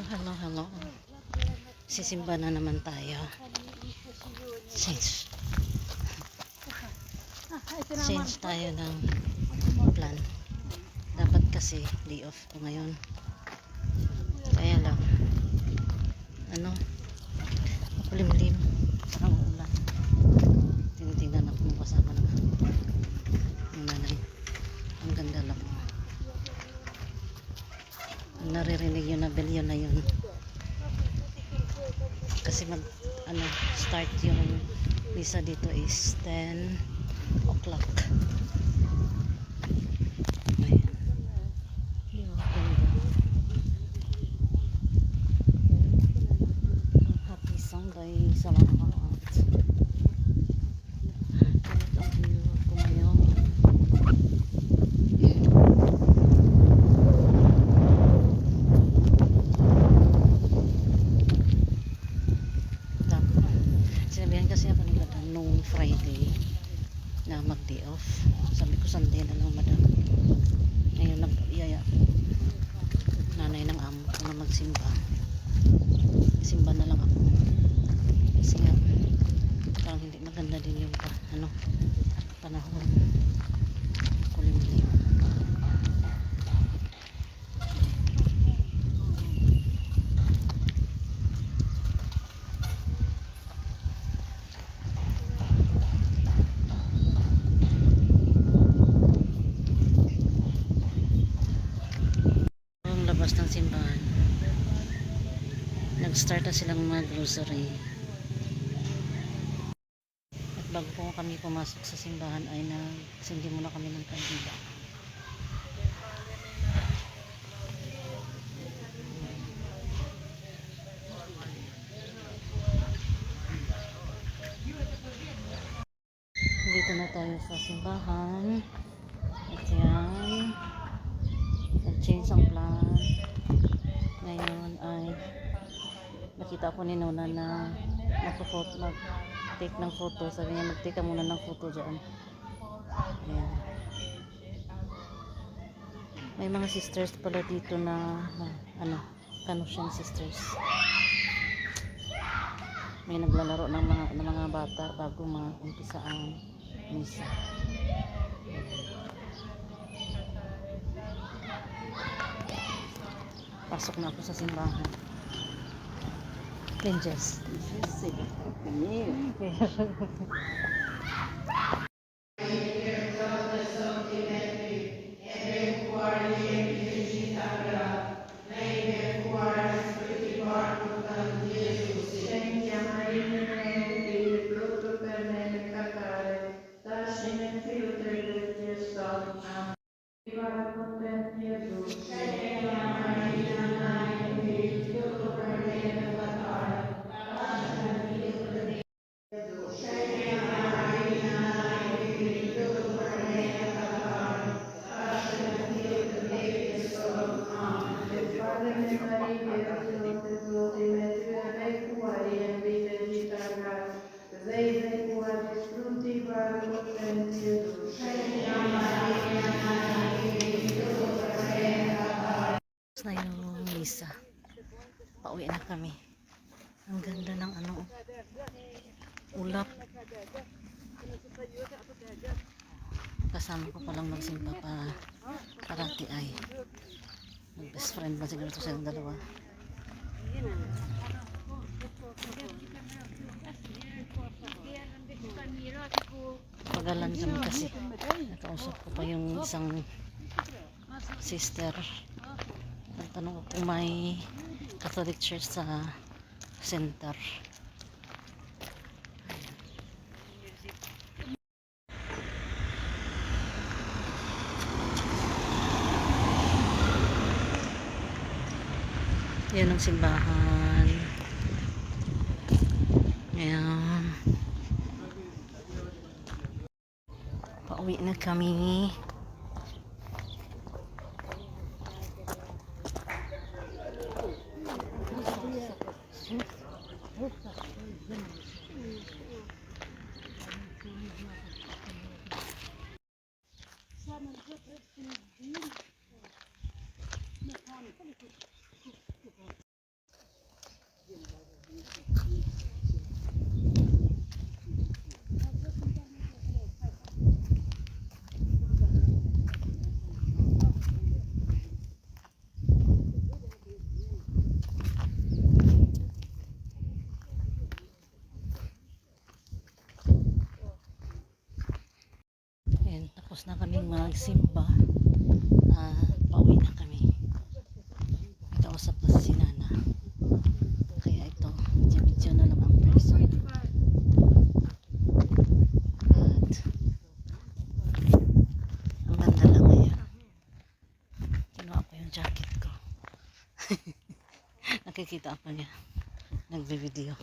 Hello. Sisimba na naman tayo. Change tayo ng plan. Dapat kasi day off ko ngayon. Kaya lang, kulimlim. Parang uulan. Tinitingnan ako ng kasama na yung nanay. Ang ganda lang. Naririnig yun na bell yun na yun. Kasi start yung visa dito is 10 o'clock. Ayan. Yung ganda. Happy Sunday sa lahat. Ito ang view ko ngayon. Sinabihan kasi ako ni madam nung Friday na mag day off. Sabi ko Sunday na lang madam. Ngayon nag-iyaya nanay ng amo ko na magsimba. Simba na lang ako. Kasi nga parang hindi maganda din yung panahon. Kulimlim. Labas ng simbahan, nag-start na silang mga grocery. At bago po kami pumasok sa simbahan ay nagsindi muna kami ng kandila. Dito na tayo sa simbahan. At yan, nag-change ang plan. Ngayon ay nakita ko ni Nona na mag-take ng photo. Sabi niya mag-take ka muna ng photo dyan. Ayan. May mga sisters pala dito na Canusian sisters. May naglalaro ng mga bata bago umpisa ang misa. Pasok na ako sa simbahan. Angels. Na yung misa. Pauwi na kami. Ang ganda ng ulap. Kasama ko palang magsimba parati ay best friend ba siguro ito silang dalawa. Pagalan kami kasi nakausap ko pa yung isang sister. Nagtanong ko kung may Catholic Church sa center. Yan ang simbahan. Ayan. Pauwi na kami. na kaming magsimba. Pauwi na kami. Kausap ko si Nana. Kaya ito, video na lang ang person. At ang ganda lang ngayon. Kinuha ko yung jacket ko. Nakikita ako niya. Nagbe-video.